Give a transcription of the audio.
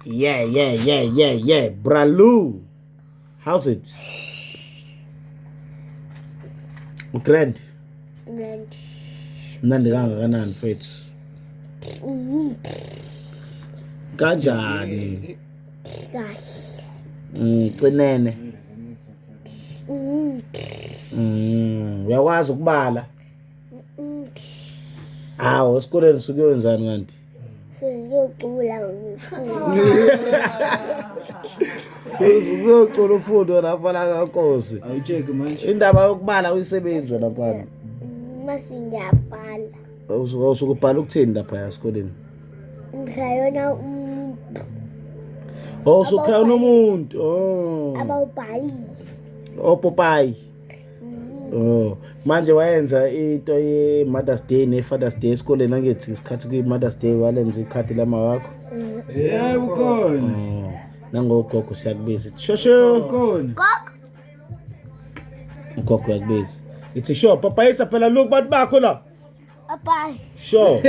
Yeah. Bralu. How's it? Grand. Mnandi kangakanani mfethu? Kanjani? Kahle. Cinene. Uyakwazi ukubala? Hawo, esikoleni suke wenzani kanti? Sizocula ngifuna. Uzocula ufundo lapha la kaNkosi. Awucheke manje. Indaba yokubala uyisebenza lapha. Mase ngiyabhala. Usukubhala ukuthini lapha esikoleni? Ngiyona Usukhaya umuntu. abawubhalile. Popayi. Manje wayenza into ye Mother's Day ne Father's Day esikoleni angithi isikhathi kwi Mother's Day walenza ikhadi lama wakho. Yebo khona. Nangogogo siyakubiza. Shosho. Khona. Ugogo uyakubiza. Ithi sure papa isa phela look bantu bakho la. Bye. Sure.